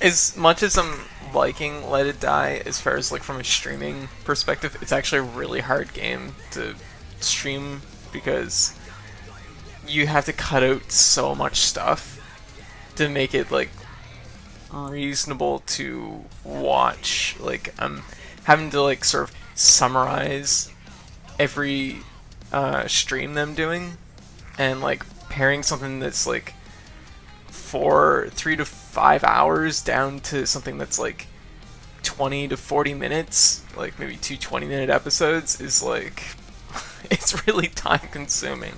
As much as I'm liking Let It Die, as far as like from a streaming perspective, it's actually a really hard game to stream because you have to cut out so much stuff to make it like reasonable to watch. Like I'm having to like sort of summarize every stream that I'm doing, and like pairing something that's like 3 to 5 hours down to something that's like 20 to 40 minutes, like maybe two 20-minute episodes, is like it's really time consuming.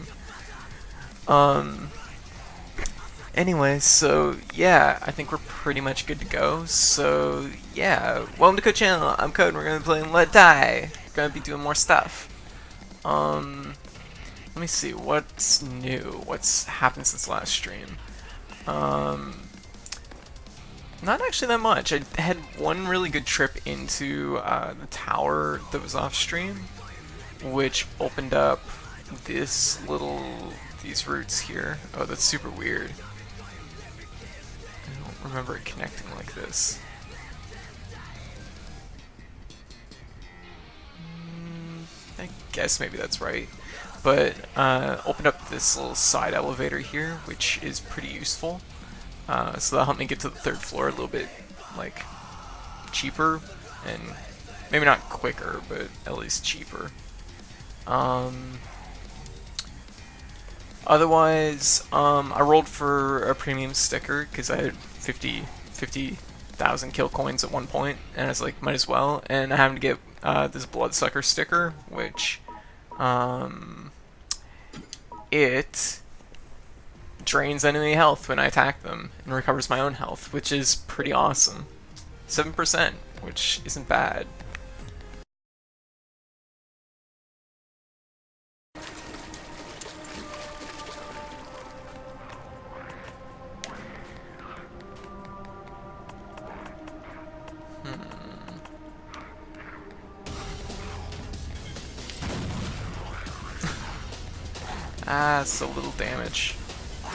Anyway, so yeah, I think we're pretty much good to go. So yeah, welcome to Code Channel. I'm Code and we're gonna be playing Let Die. We're gonna be doing more stuff. Let me see what's new. What's happened since last stream? Not actually that much. I had one really good trip into the tower that was off stream, which opened up these routes here. Oh, that's super weird. I don't remember it connecting like this. I guess maybe that's right. But opened up this little side elevator here, which is pretty useful. So that'll help me get to the 3rd floor a little bit, like, cheaper, and maybe not quicker, but at least cheaper. Otherwise, I rolled for a premium sticker because I had 50,000 kill coins at one point, and I was like, might as well. And I happened to get this bloodsucker sticker, which it drains enemy health when I attack them and recovers my own health, which is pretty awesome. 7%, which isn't bad. So little damage. I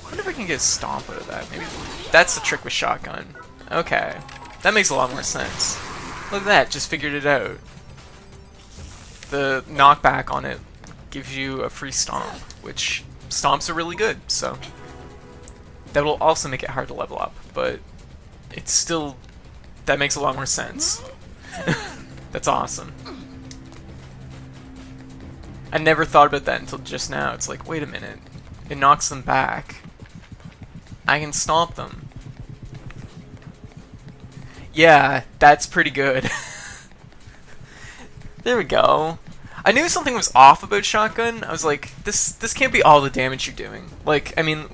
wonder if I can get a stomp out of that. Maybe that's the trick with shotgun. Okay, that makes a lot more sense. Look at that, just figured it out. The knockback on it gives you a free stomp, which stomps are really good, so that will also make it hard to level up, but it's still, that makes a lot more sense. That's awesome. I never thought about that until just now. It's like, wait a minute, it knocks them back. I can stomp them. Yeah, that's pretty good. There we go. I knew something was off about shotgun. I was like, this can't be all the damage you're doing. Like, I mean,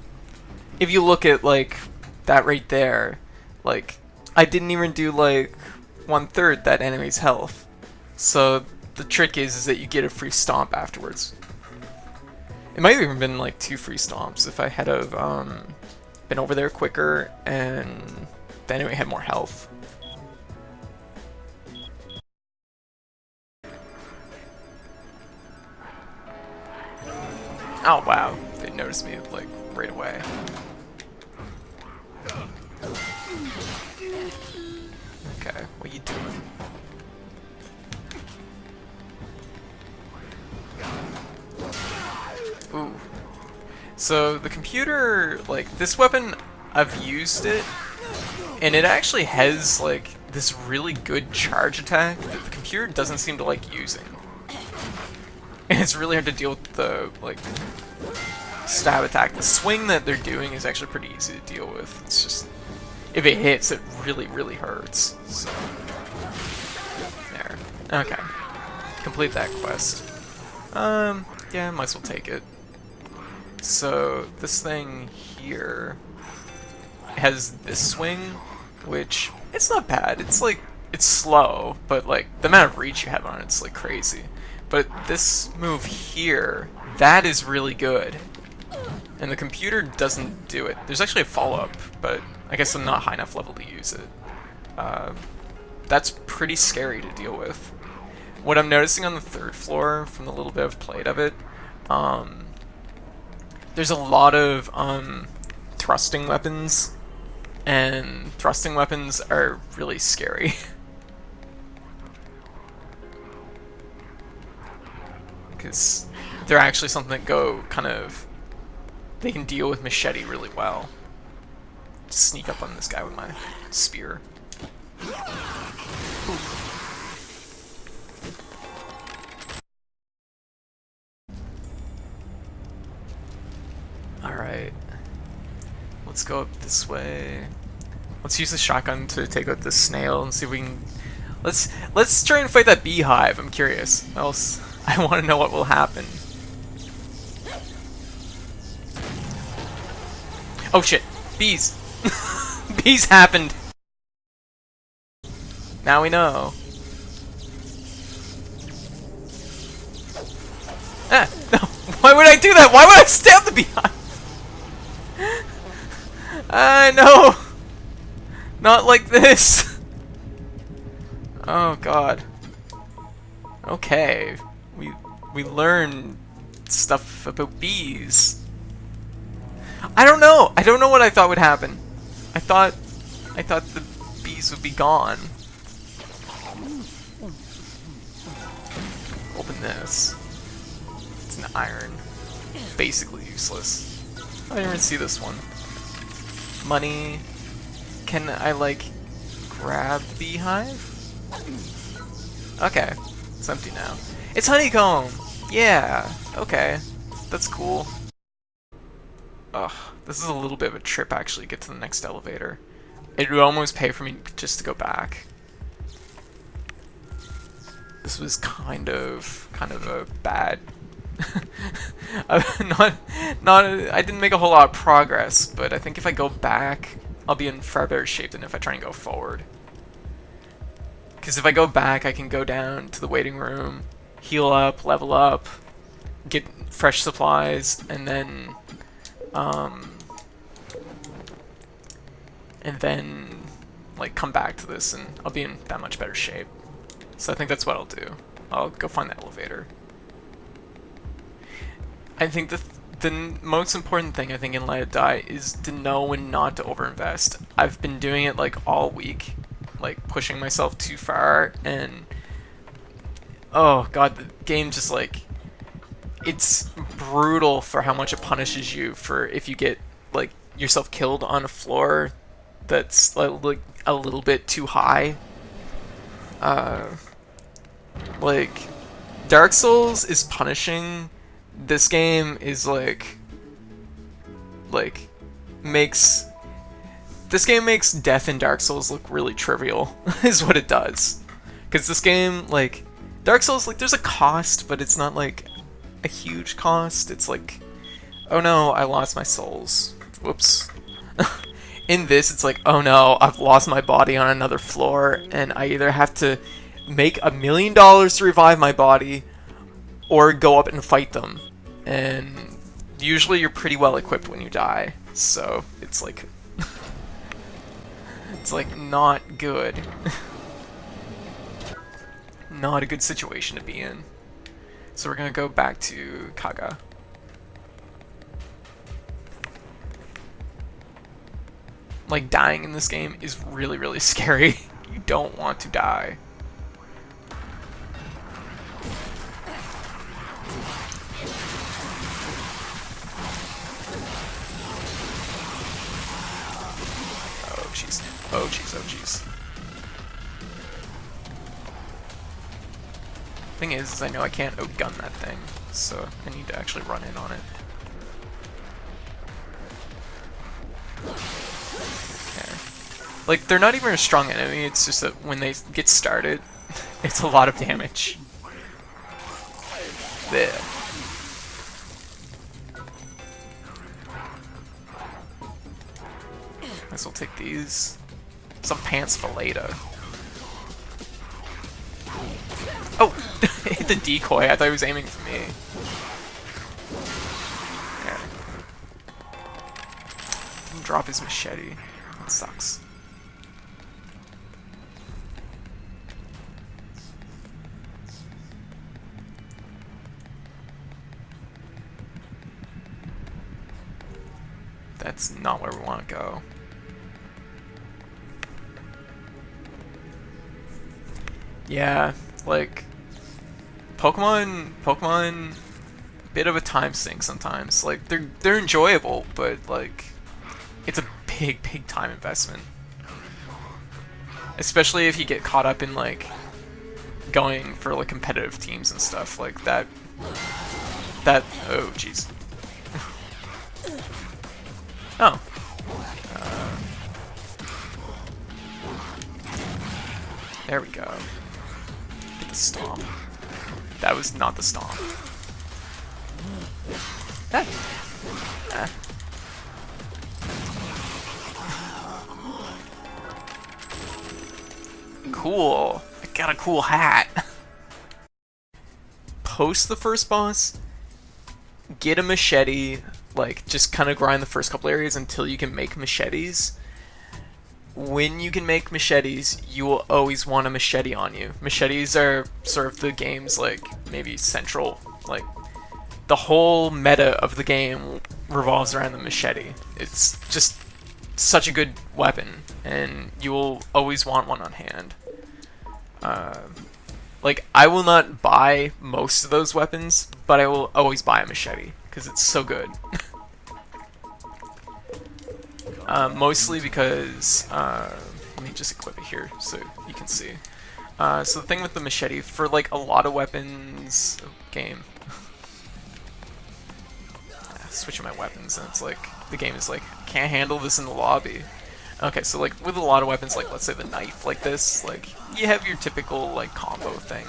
if you look at like that right there, like I didn't even do like 1/3 that enemy's health. So the trick is that you get a free stomp afterwards. It might have even been like 2 free stomps if I had have been over there quicker and the enemy had more health. Oh wow, they noticed me like right away. Okay, what you doing? Ooh. So the computer, like this weapon, I've used it, and it actually has like this really good charge attack that the computer doesn't seem to like using. And it's really hard to deal with the like stab attack. The swing that they're doing is actually pretty easy to deal with. It's just if it hits, it really hurts. So there. Okay. Complete that quest. Yeah, might as well take it. So this thing here has this swing, which it's not bad. It's like it's slow, but like the amount of reach you have on it's like crazy. But this move here, that is really good. And the computer doesn't do it. There's actually a follow-up, but I guess I'm not high enough level to use it. That's pretty scary to deal with. What I'm noticing on the 3rd floor, from the little bit I've played of it, there's a lot of thrusting weapons, and thrusting weapons are really scary. Because they're actually something that go kind of... They can deal with machete really well. Just sneak up on this guy with my spear. Alright. Let's go up this way. Let's use the shotgun to take out this snail and see if we can... Let's try and fight that beehive. I'm curious. Else, I want to know what will happen. Oh shit! Bees! Bees happened! Now we know. Ah! No! Why would I do that? Why would I stab the beehive? No! Not like this! Oh god. Okay. We learn stuff about bees. I don't know. I don't know what I thought would happen. I thought the bees would be gone. Open this. It's an iron. Basically useless. I didn't even see this one. Money. Can I like grab the beehive? Okay. It's empty now. It's honeycomb! Yeah. Okay. That's cool. Ugh, this is a little bit of a trip actually to get to the next elevator. It would almost pay for me just to go back. This was kind of a bad I didn't make a whole lot of progress, but I think if I go back, I'll be in far better shape than if I try and go forward. Because if I go back, I can go down to the waiting room, heal up, level up, get fresh supplies, and then like come back to this and I'll be in that much better shape. So I think that's what I'll do. I'll go find the elevator. I think the most important thing I think in Let It Die is to know when not to overinvest. I've been doing it like all week, like pushing myself too far, and oh god, the game just like, it's brutal for how much it punishes you for if you get like yourself killed on a floor that's like a little bit too high. Like Dark Souls is punishing. This game is makes death in Dark Souls look really trivial is what it does. Because this game, like Dark Souls, like there's a cost, but it's not like a huge cost. It's like, oh no, I lost my souls. Whoops. In this, it's like, oh no, I've lost my body on another floor, and I either have to make $1 million to revive my body, or go up and fight them. And usually you're pretty well equipped when you die, so it's like, it's like not good. Not a good situation to be in. So we're gonna go back to Kaga. Like, dying in this game is really, really scary. You don't want to die. Oh jeez. Oh jeez, oh jeez. Thing is I know I can't outgun that thing, so I need to actually run in on it. Okay. Like, they're not even a strong enemy, it's just that when they get started, it's a lot of damage. There. Guess we'll take these. Some pants filleta. Oh! It hit the decoy. I thought he was aiming for me. Yeah. Didn't drop his machete. That sucks. That's not where we want to go. Yeah, like Pokemon, bit of a time sink sometimes. Like they're enjoyable, but like it's a big time investment. Especially if you get caught up in like going for like competitive teams and stuff like that. Oh jeez. Oh. There we go. Get the stomp. That was not the stomp. Ah. Ah. Cool. I got a cool hat. Post the first boss, get a machete, like just kind of grind the first couple areas until you can make machetes. When you can make machetes, you will always want a machete on you. Machetes are sort of the game's like maybe central, like the whole meta of the game revolves around the machete. It's just such a good weapon, and you will always want one on hand. Like, I will not buy most of those weapons, but I will always buy a machete, because it's so good. Mostly because, let me just equip it here so you can see. So the thing with the machete, for like a lot of weapons, game. Switching my weapons, and it's like, the game is like, can't handle this in the lobby. Okay, so like with a lot of weapons, like let's say the knife like this, like you have your typical like combo thing.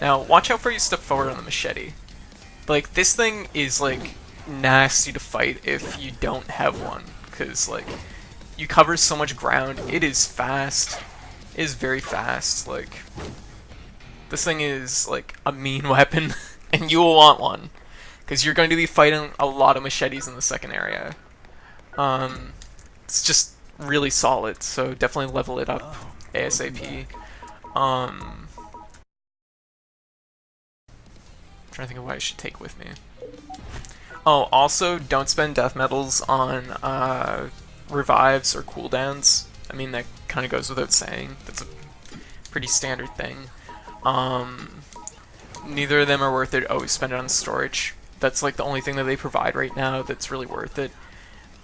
Now watch out for you step forward on the machete. Like this thing is like nasty to fight if you don't have one, because like you cover so much ground. It is fast. It is very fast. Like this thing is like a mean weapon, and you will want one, because you're going to be fighting a lot of machetes in the second area. It's just really solid, so definitely level it up ASAP. I'm trying to think of what I should take with me. Oh, also, don't spend death medals on revives or cooldowns. I mean, that kind of goes without saying. That's a pretty standard thing. Neither of them are worth it. Always spend it on storage. That's like the only thing that they provide right now that's really worth it.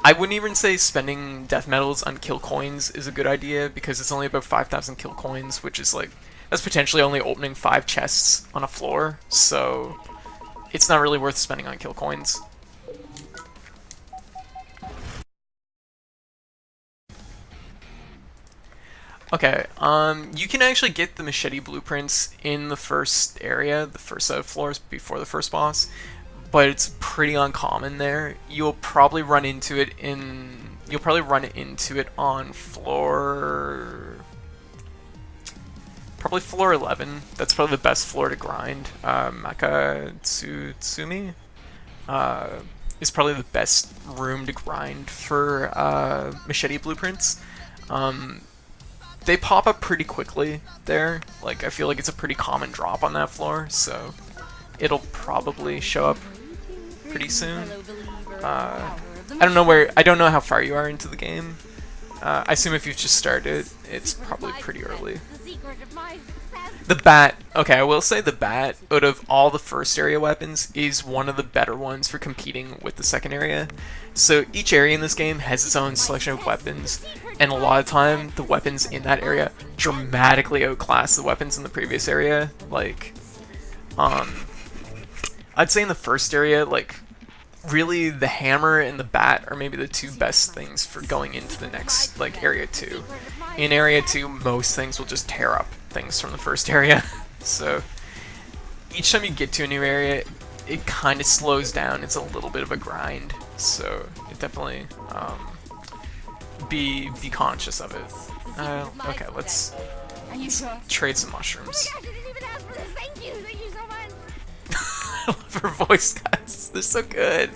I wouldn't even say spending death medals on kill coins is a good idea, because it's only about 5,000 kill coins, which is like, that's potentially only opening 5 chests on a floor, so it's not really worth spending on kill coins. Okay, you can actually get the machete blueprints in the first area, the first set of floors before the first boss, but it's pretty uncommon there. You'll probably run into it on floor, probably floor 11. That's probably the best floor to grind. Makatsutsumi is probably the best room to grind for machete blueprints. They pop up pretty quickly there. Like, I feel like it's a pretty common drop on that floor, so it'll probably show up pretty soon. I don't know how far you are into the game. I assume if you've just started, it's probably pretty early. The bat, okay, I will say the bat, out of all the first area weapons, is one of the better ones for competing with the second area. So each area in this game has its own selection of weapons, and a lot of time, the weapons in that area dramatically outclass the weapons in the previous area. Like, I'd say in the first area, like, really the hammer and the bat are maybe the two best things for going into the next, like, area 2. In area 2, most things will just tear up things from the first area. So each time you get to a new area, it kind of slows down. It's a little bit of a grind, so it definitely be conscious of it. Okay, let's trade some mushrooms. Oh my gosh, I didn't even ask for this. Thank you so much. I love her voice cuts. They're so good.